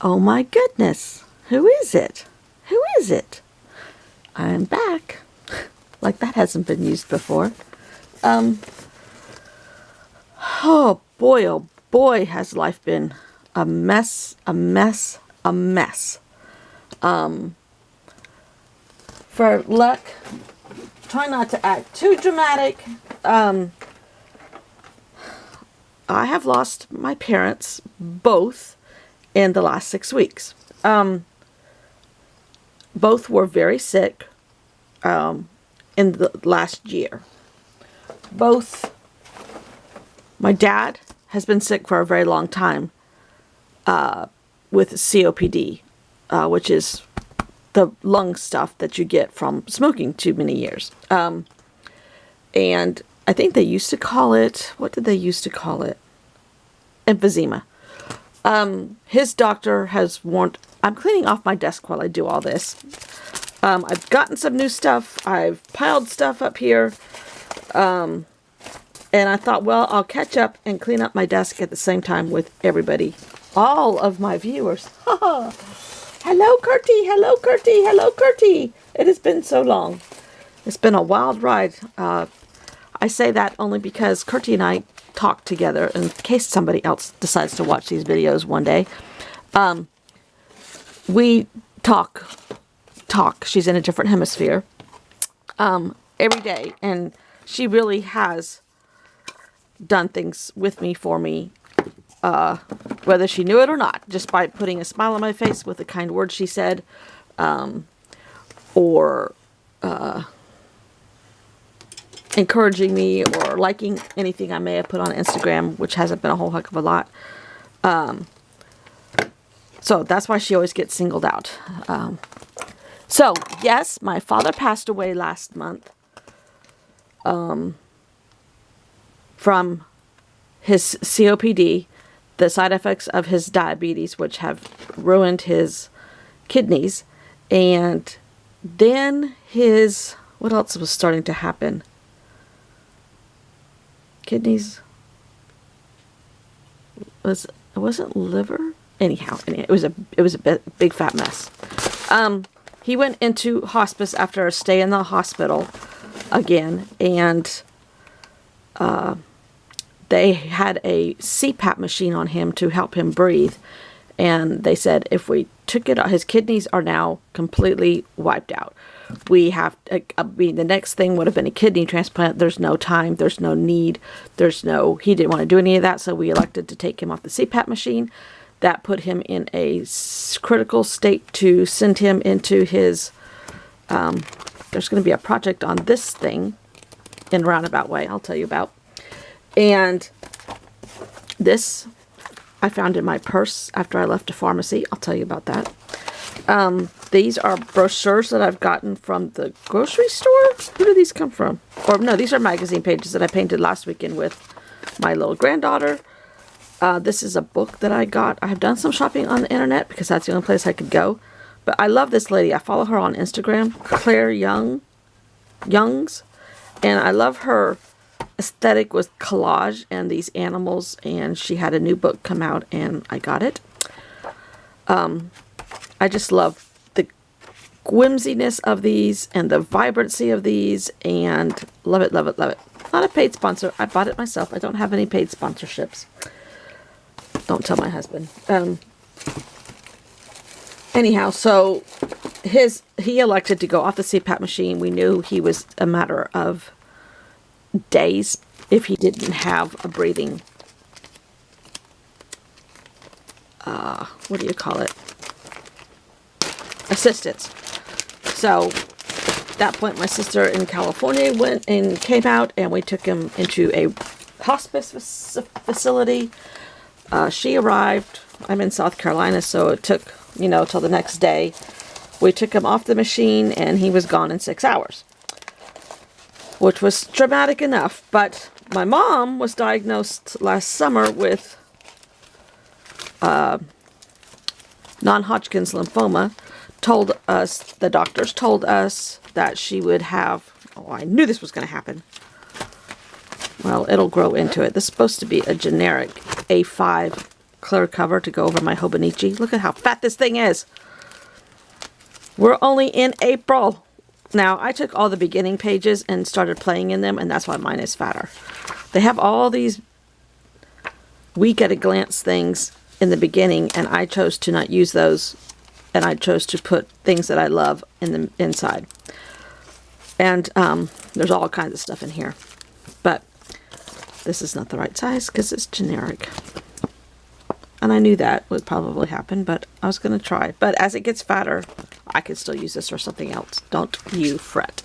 Oh my goodness. Who is it? Who is it? I'm back. Like that hasn't been used before. Oh boy, has life been a mess, a mess, a mess. For luck, try not to act too dramatic. I have lost my parents both in the last 6 weeks. Both were very sick in the last year. My dad has been sick for a very long time with COPD, which is the lung stuff that you get from smoking too many years. And I think they used to call it, what did they used to call it? Emphysema. His doctor has warned, I'm cleaning off my desk while I do all this. I've gotten some new stuff. I've piled stuff up here. And I thought, well, I'll catch up and clean up my desk at the same time with everybody. All of my viewers. Hello, Curty. Hello, Curty. Hello, Curty. It has been so long. It's been a wild ride. I say that only because Curty and I talk together in case somebody else decides to watch these videos one day. We talk. She's in a different hemisphere every day. And she really has done things with me, for me, whether she knew it or not, just by putting a smile on my face with the kind words she said, or encouraging me, or liking anything I may have put on Instagram, which hasn't been a whole heck of a lot. So that's why she always gets singled out. So yes, my father passed away last month from his COPD, the side effects of his diabetes, which have ruined his kidneys. And then what else was starting to happen? Kidneys. It wasn't liver? Anyhow, it was a big fat mess. He went into hospice after a stay in the hospital again, and they had a CPAP machine on him to help him breathe. And they said if we took it, his kidneys are now completely wiped out. We have, the next thing would have been a kidney transplant. There's no time. There's no need. He didn't want to do any of that. So we elected to take him off the CPAP machine. That put him in a critical state to send him into his, there's going to be a project on this thing in a roundabout way I'll tell you about. And this I found in my purse after I left a pharmacy. I'll tell you about that. These are brochures that I've gotten from the grocery store. Who do these come from? Or no, these are magazine pages that I painted last weekend with my little granddaughter. This is a book that I got. I have done some shopping on the internet because that's the only place I could go. But I love this lady. I follow her on Instagram, Claire Youngs. And I love her aesthetic with collage and these animals. And she had a new book come out and I got it. I just love the whimsiness of these and the vibrancy of these, and love it, love it, love it. Not a paid sponsor. I bought it myself. I don't have any paid sponsorships. Don't tell my husband. Anyhow, so he elected to go off the CPAP machine. We knew he was a matter of days if he didn't have a breathing, what do you call it? Assistance. So at that point, my sister in California went and came out, and we took him into a hospice facility. She arrived. I'm in South Carolina, so it took, till the next day. We took him off the machine, and he was gone in 6 hours, which was traumatic enough. But my mom was diagnosed last summer with non-Hodgkin's lymphoma. The doctors told us that she would have, I knew this was going to happen. Well, it'll grow into it. This is supposed to be a generic A5 clear cover to go over my Hobonichi. Look at how fat this thing is. We're only in April. Now, I took all the beginning pages and started playing in them, and that's why mine is fatter. They have all these weak at a glance things in the beginning, and I chose to not use those, and I chose to put things that I love in the inside. And there's all kinds of stuff in here. But this is not the right size because it's generic. And I knew that would probably happen, but I was going to try. But as it gets fatter, I could still use this or something else. Don't you fret.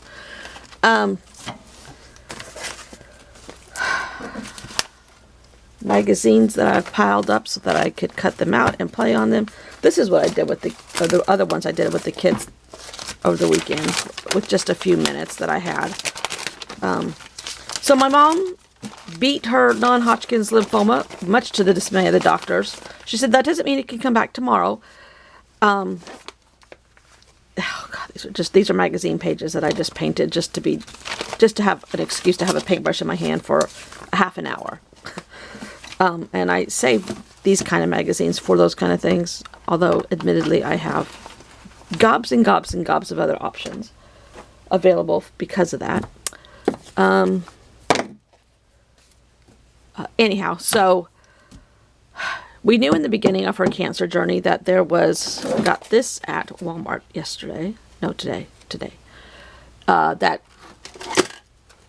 Magazines that I've piled up so that I could cut them out and play on them. This is what I did with the other ones I did with the kids over the weekend with just a few minutes that I had. So my mom beat her non-Hodgkin's lymphoma, much to the dismay of the doctors. She said, that doesn't mean it can come back tomorrow. Oh God, these are magazine pages that I just painted just to have an excuse to have a paintbrush in my hand for a half an hour. And I save these kind of magazines for those kind of things, although admittedly I have gobs and gobs and gobs of other options available because of that. Anyhow, so we knew in the beginning of her cancer journey that there was, got this at Walmart yesterday, no, today, that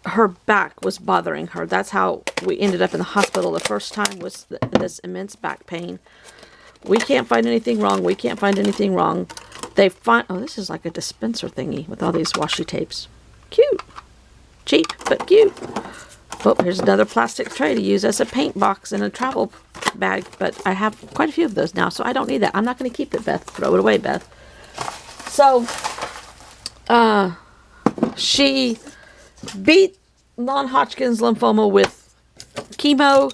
her back was bothering her. That's how we ended up in the hospital the first time, was this immense back pain. We can't find anything wrong. We can't find anything wrong. They find, oh, this is like a dispenser thingy with all these washi tapes. Cute. Cheap, but cute. Oh, here's another plastic tray to use as a paint box in a travel bag. But I have quite a few of those now, so I don't need that. I'm not going to keep it, Beth. Throw it away, Beth. So, she beat non-Hodgkin's lymphoma with chemo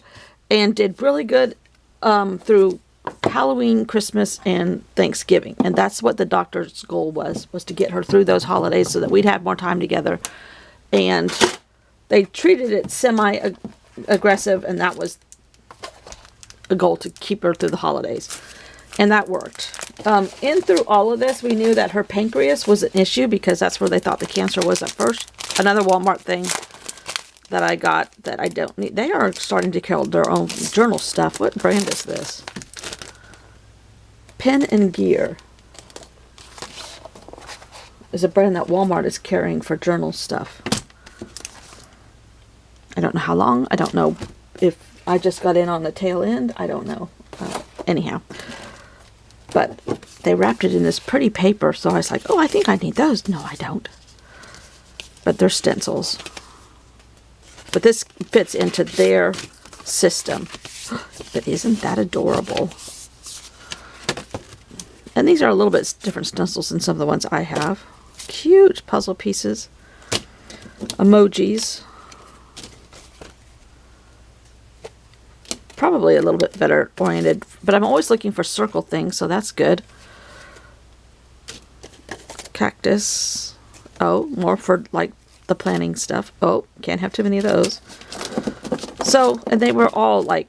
and did really good through Halloween, Christmas, and Thanksgiving. And that's what the doctor's goal was to get her through those holidays so that we'd have more time together. And they treated it semi-aggressive, and that was a goal, to keep her through the holidays. And that worked. In through all of this, we knew that her pancreas was an issue because that's where they thought the cancer was at first. Another Walmart thing that I got that I don't need. They are starting to carry their own journal stuff. What brand is this? Pen and Gear is a brand that Walmart is carrying for journal stuff. I don't know how long. I don't know if I just got in on the tail end. I don't know. Anyhow. But they wrapped it in this pretty paper, so I was like, oh, I think I need those. No, I don't. But they're stencils. But this fits into their system. But isn't that adorable? And these are a little bit different stencils than some of the ones I have. Cute puzzle pieces. Emojis. Probably a little bit better oriented, but I'm always looking for circle things, so that's good. Cactus. Oh, more for like the planning stuff. Oh, can't have too many of those. So, and they were all like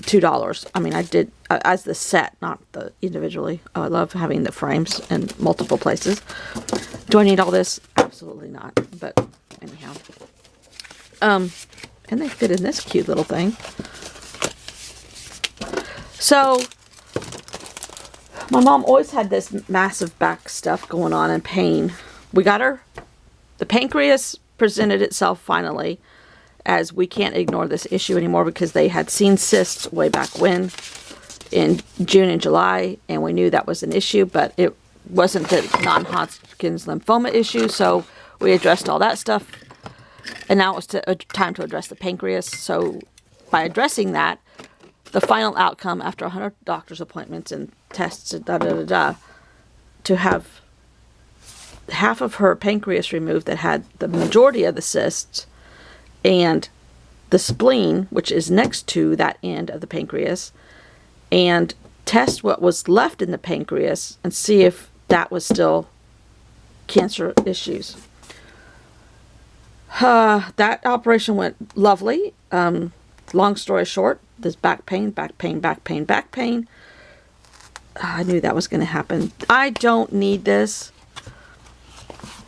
$2. I mean, I did as the set, not the individually. Oh, I love having the frames in multiple places. Do I need all this? Absolutely not. But anyhow, and they fit in this cute little thing. So, my mom always had this massive back stuff going on and pain. We got her. The pancreas presented itself finally, as we can't ignore this issue anymore because they had seen cysts way back when, in June and July, and we knew that was an issue, but it wasn't the non-Hodgkin's lymphoma issue, so we addressed all that stuff. And now it was time to address the pancreas. So by addressing that, the final outcome after 100 doctor's appointments and tests and to have half of her pancreas removed that had the majority of the cysts, and the spleen, which is next to that end of the pancreas, and test what was left in the pancreas and see if that was still cancer issues. That operation went lovely. Long story short, this back pain, back pain, back pain, back pain. I knew that was going to happen. I don't need this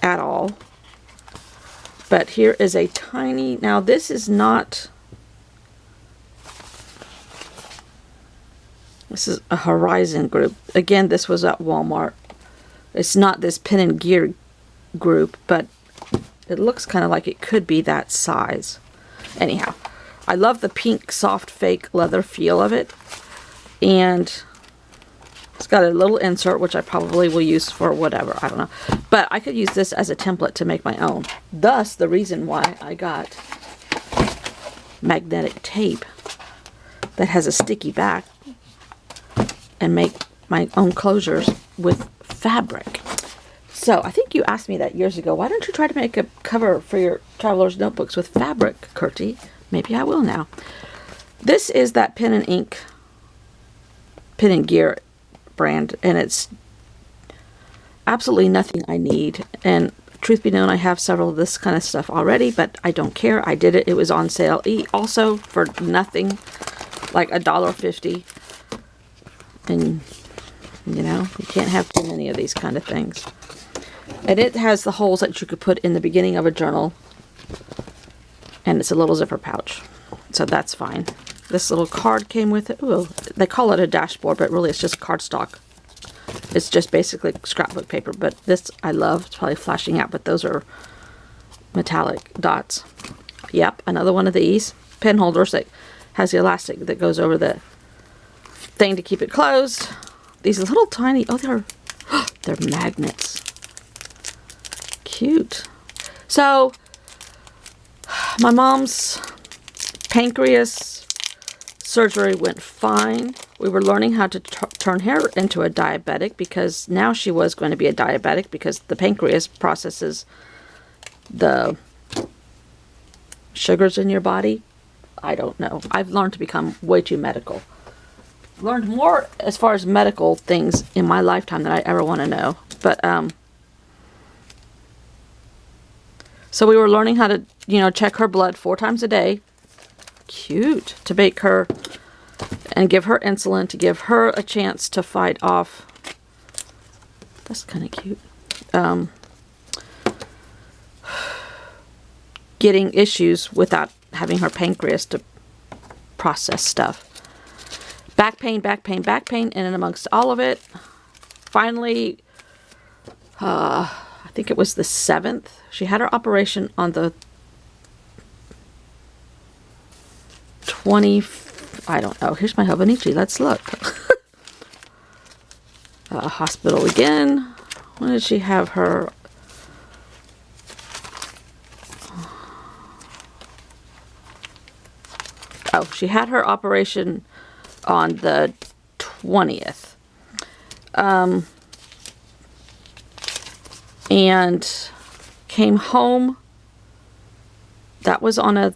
at all. But here is a tiny, now this is not, this is a Horizon group. Again, this was at Walmart. It's not this Pin and Gear group, but it looks kind of like it could be that size. Anyhow, I love the pink soft fake leather feel of it. And it's got a little insert, which I probably will use for whatever, I don't know. But I could use this as a template to make my own. Thus, the reason why I got magnetic tape that has a sticky back and make my own closures with fabric. So, I think you asked me that years ago. Why don't you try to make a cover for your traveler's notebooks with fabric, Curti? Maybe I will now. This is that Pen and Ink, Pen and Gear brand, and it's absolutely nothing I need. And truth be known, I have several of this kind of stuff already, but I don't care. I did it. It was on sale also for nothing, like $1.50. And you know, you can't have too many of these kind of things. And it has the holes that you could put in the beginning of a journal, and it's a little zipper pouch, so that's fine. This little card came with it. Ooh, they call it a dashboard, but really it's just cardstock. It's just basically scrapbook paper, but this I love. It's probably flashing out, but those are metallic dots. Yep, another one of these pen holders that has the elastic that goes over the thing to keep it closed. These little tiny, oh, they're magnets. Cute. So, my mom's pancreas surgery went fine. We were learning how to turn her into a diabetic, because now she was going to be a diabetic because the pancreas processes the sugars in your body. I don't know. I've learned to become way too medical. Learned more as far as medical things in my lifetime than I ever want to know. But, so we were learning how to, you know, check her blood 4 times a day. Cute. To bake her and give her insulin, to give her a chance to fight off. That's kind of cute. Getting issues without having her pancreas to process stuff. Back pain, back pain, back pain, and then amongst all of it, finally, I think it was the 7th. She had her operation on the 20th. I don't know. Here's my Hobonichi. Let's look. Hospital again. When did she have her? Oh, she had her operation on the 20th. And came home. That was on a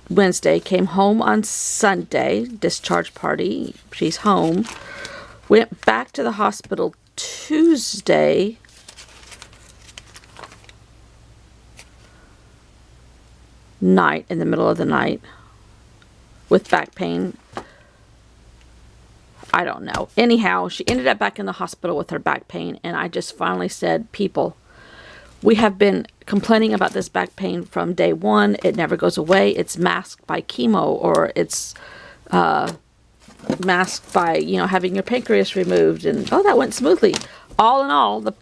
Wednesday. Came home on Sunday. Discharge party. She's home. Went back to the hospital Tuesday. Night, in the middle of the night, with back pain. I don't know. Anyhow, she ended up back in the hospital with her back pain, and I just finally said, people, we have been complaining about this back pain from day one. It never goes away. It's masked by chemo, or it's masked by, you know, having your pancreas removed, and oh, that went smoothly. All in all, the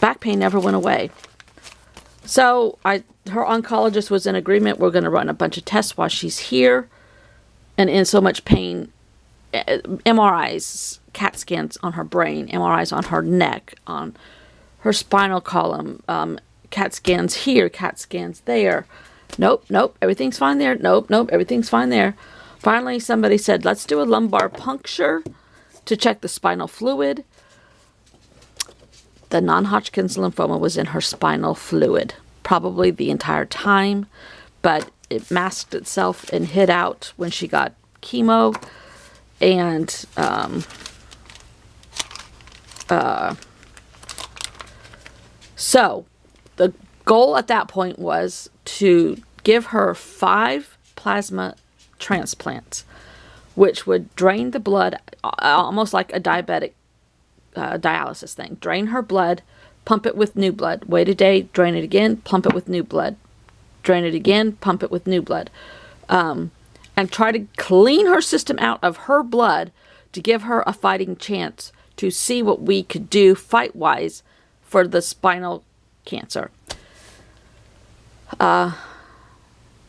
back pain never went away. So her oncologist was in agreement. We're going to run a bunch of tests while she's here. And in so much pain, MRIs, CAT scans on her brain, MRIs on her neck, on her spinal column, CAT scans here, CAT scans there. Nope, nope, everything's fine there. Nope, nope, everything's fine there. Finally, somebody said, let's do a lumbar puncture to check the spinal fluid. The non-Hodgkin's lymphoma was in her spinal fluid, probably the entire time, but it masked itself and hid out when she got chemo. And so the goal at that point was to give her 5 plasma transplants, which would drain the blood, almost like a diabetic dialysis thing. Drain her blood, pump it with new blood. Wait a day, drain it again, pump it with new blood. Drain it again, pump it with new blood. And try to clean her system out of her blood to give her a fighting chance to see what we could do fight-wise for the spinal cancer.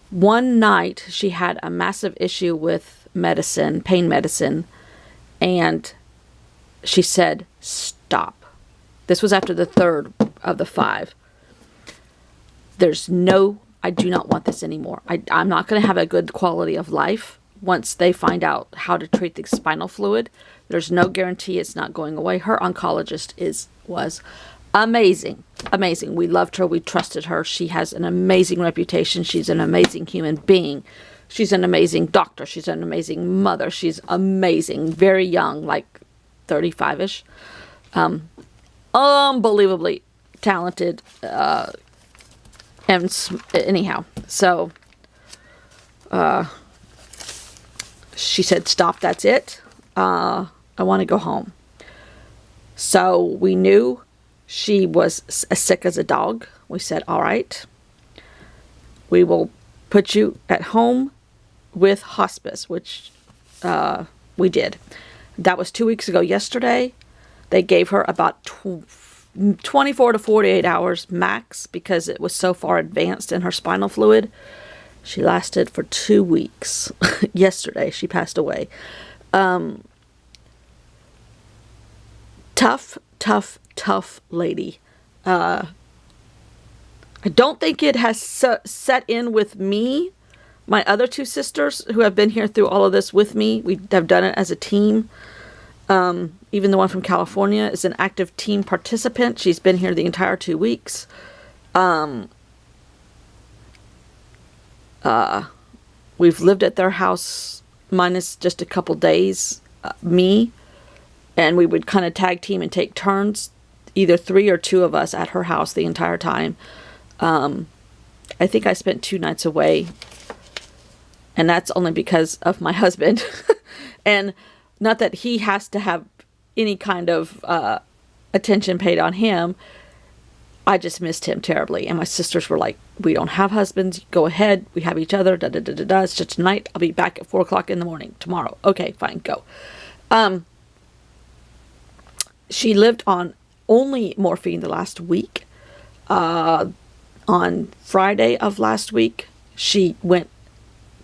One night, she had a massive issue with medicine, pain medicine, and she said, stop. This was after the 3rd of the 5. I do not want this anymore. I'm not going to have a good quality of life once they find out how to treat the spinal fluid. There's no guarantee it's not going away. Her oncologist was amazing. Amazing. We loved her. We trusted her. She has an amazing reputation. She's an amazing human being. She's an amazing doctor. She's an amazing mother. She's amazing. Very young, like 35-ish. Unbelievably talented. Anyhow, so she said, stop, that's it. I want to go home. So we knew she was as sick as a dog. We said, all right, we will put you at home with hospice, which we did. That was 2 weeks ago yesterday. They gave her about 24 to 48 hours max because it was so far advanced in her spinal fluid. She lasted for 2 weeks. Yesterday, she passed away. Tough lady. I don't think it has set in with me. My other 2 sisters who have been here through all of this with me, we have done it as a team. Even the one from California is an active team participant. She's been here the entire 2 weeks. We've lived at their house minus just a couple days, me, and we would kind of tag team and take turns, either 3 or 2 of us at her house the entire time. I think I spent 2 nights away, and that's only because of my husband. And not that he has to have any kind of attention paid on him. I just missed him terribly. And my sisters were like, we don't have husbands. Go ahead. We have each other. It's just tonight. I'll be back at 4 o'clock in the morning tomorrow. Okay, fine. Go. She lived on only morphine the last week. On Friday of last week, she went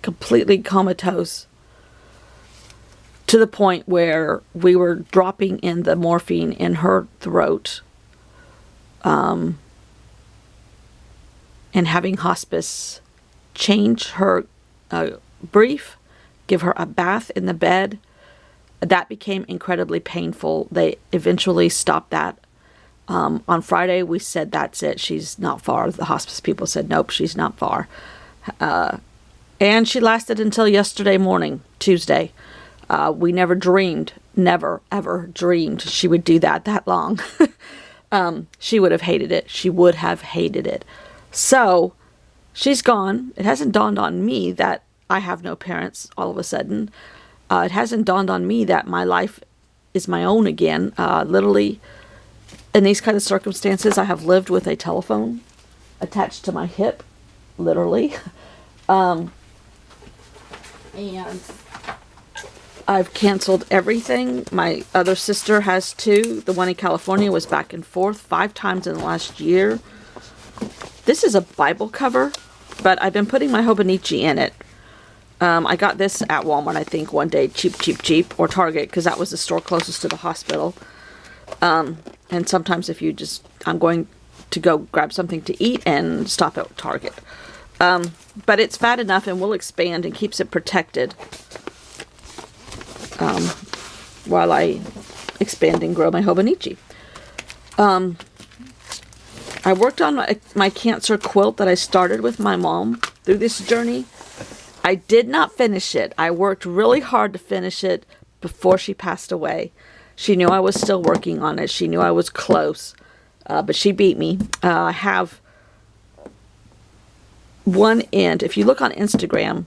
completely comatose to the point where we were dropping in the morphine in her throat, and having hospice change her brief, give her a bath in the bed. That became incredibly painful. They eventually stopped that. On Friday, we said, that's it. She's not far. The hospice people said, nope, she's not far. And she lasted until yesterday morning, Tuesday. We never ever dreamed she would do that long. She would have hated it. She would have hated it. So she's gone. It hasn't dawned on me that I have no parents all of a sudden. It hasn't dawned on me that my life is my own again. Literally, in these kind of circumstances, I have lived with a telephone attached to my hip, literally. And I've canceled everything. My other sister has too. The one in California was back and forth 5 times in the last year. This is a Bible cover, but I've been putting my Hobonichi in it. I got this at Walmart, I think, one day, cheap, or Target, because that was the store closest to the hospital. And sometimes if you I'm going to go grab something to eat and stop at Target. But it's fat enough and will expand and keeps it protected while I expand and grow my Hobonichi. I worked on my cancer quilt that I started with my mom through this journey. I did not finish it. I worked really hard to finish it before she passed away. She knew I was still working on it. She knew I was close, but she beat me. I have one end, if you look on Instagram,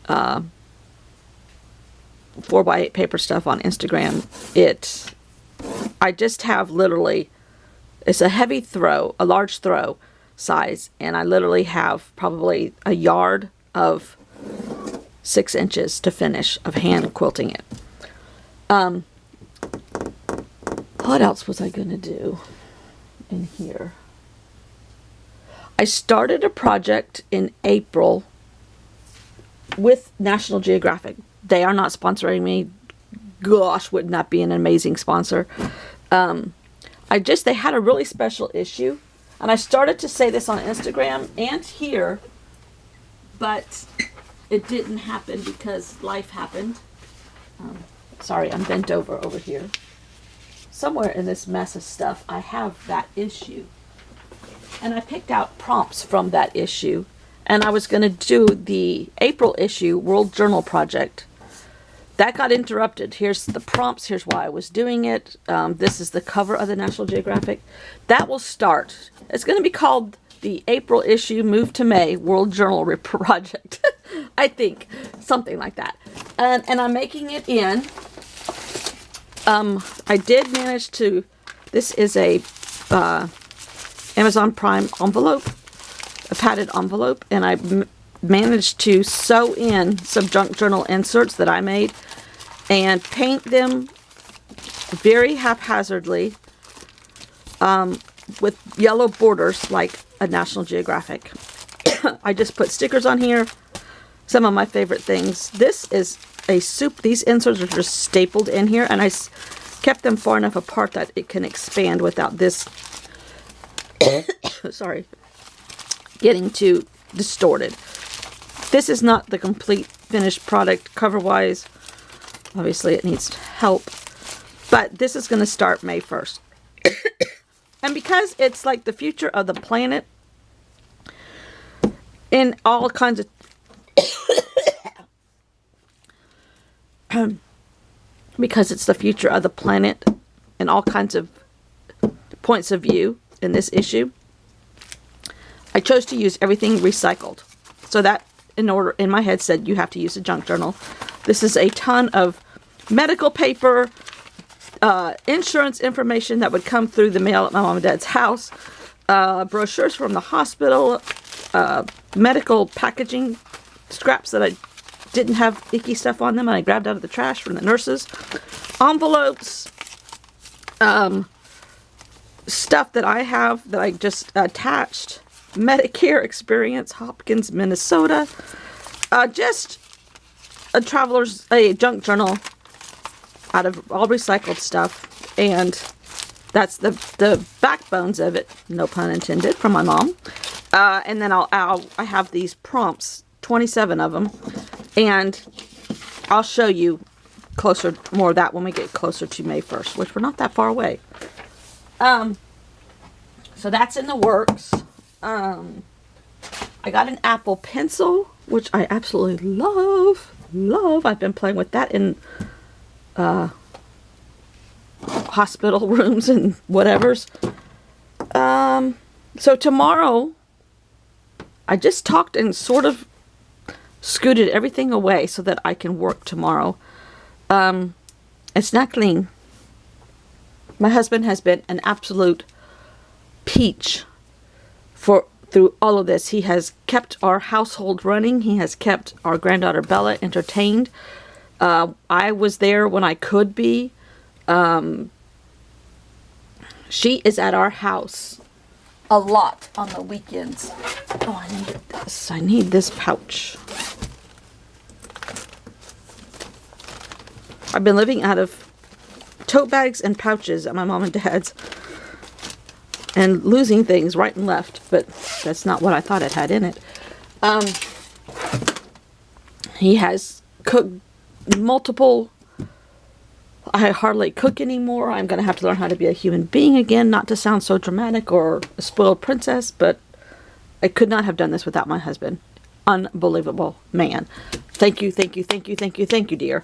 4x8 paper stuff on Instagram, I just have literally, it's a heavy throw, a large throw size, and I literally have probably a yard of 6 inches to finish of hand quilting it. What else was I going to do in here? I started a project in April with National Geographic. They are not sponsoring me. Gosh, wouldn't that be an amazing sponsor? They had a really special issue, and I started to say this on Instagram and here, but it didn't happen because life happened. Sorry, I'm bent over here. Somewhere in this mess of stuff, I have that issue. And I picked out prompts from that issue. And I was going to do the April issue World Journal project. That got interrupted. Here's the prompts. Here's why I was doing it. This is the cover of the National Geographic. That will start. It's going to be called the April issue Move to May World Journal project. I think. Something like that. And I'm making it in. I did manage to, this is a Amazon Prime envelope, a padded envelope, and I managed to sew in some junk journal inserts that I made and paint them very haphazardly with yellow borders like a National Geographic. I just put stickers on here, some of my favorite things. This is a soup. These inserts are just stapled in here, and I kept them far enough apart that it can expand without this sorry, getting too distorted. This is not the complete finished product cover wise. Obviously it needs help, but this is going to start May 1st. And because it's like the future of the planet in all kinds of because it's the future of the planet in all kinds of points of view in this issue, I chose to use everything recycled. So that in my head said you have to use a junk journal. This is a ton of medical paper, insurance information that would come through the mail at my mom and dad's house, brochures from the hospital, medical packaging scraps that I didn't have icky stuff on them and I grabbed out of the trash from the nurses, envelopes, stuff that I have that I just attached, Medicare experience, Hopkins, Minnesota, just a junk journal out of all recycled stuff, and that's the backbones of it, no pun intended, from my mom. And then I have these prompts, 27 of them, and I'll show you more of that when we get closer to May 1st, which we're not that far away. So that's in the works. I got an Apple Pencil, which I absolutely love. I've been playing with that in hospital rooms and whatevers. So tomorrow, I just talked and sort of scooted everything away so that I can work tomorrow. It's not clean. My husband has been an absolute peach through all of this. He has kept our household running. He has kept our granddaughter Bella entertained. I was there when I could be. She is at our house a lot on the weekends. Oh, I need this. I need this pouch. I've been living out of tote bags and pouches at my mom and dad's and losing things right and left, but that's not what I thought it had in it. He has cooked multiple. I hardly cook anymore. I'm going to have to learn how to be a human being again, not to sound so dramatic or a spoiled princess, but I could not have done this without my husband. Unbelievable man. Thank you, dear.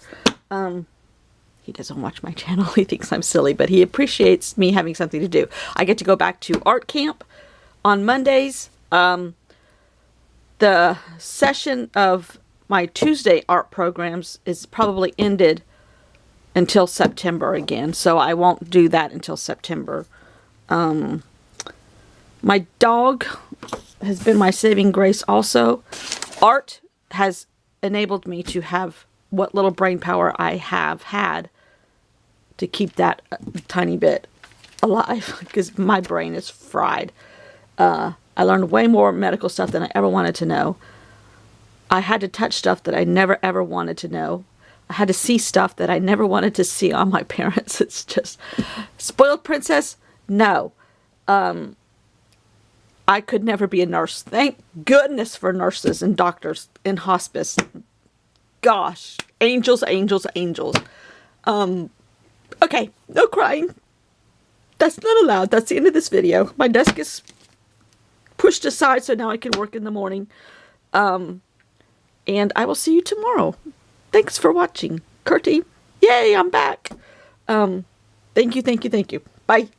He doesn't watch my channel. He thinks I'm silly, but he appreciates me having something to do. I get to go back to art camp on Mondays. the session of my Tuesday art programs is probably ended until September again, so I won't do that until September. My dog has been my saving grace also. Art has enabled me to have what little brain power I have had to keep that a tiny bit alive, because my brain is fried. I learned way more medical stuff than I ever wanted to know. I had to touch stuff that I never ever wanted to know. I had to see stuff that I never wanted to see on my parents. It's just spoiled princess. No. I could never be a nurse. Thank goodness for nurses and doctors in hospice. Gosh, angels, angels, angels. Okay, no crying. That's not allowed. That's the end of this video. My desk is pushed aside so now I can work in the morning. And I will see you tomorrow. Thanks for watching. Curty. Yay, I'm back. Thank you, thank you, thank you. Bye.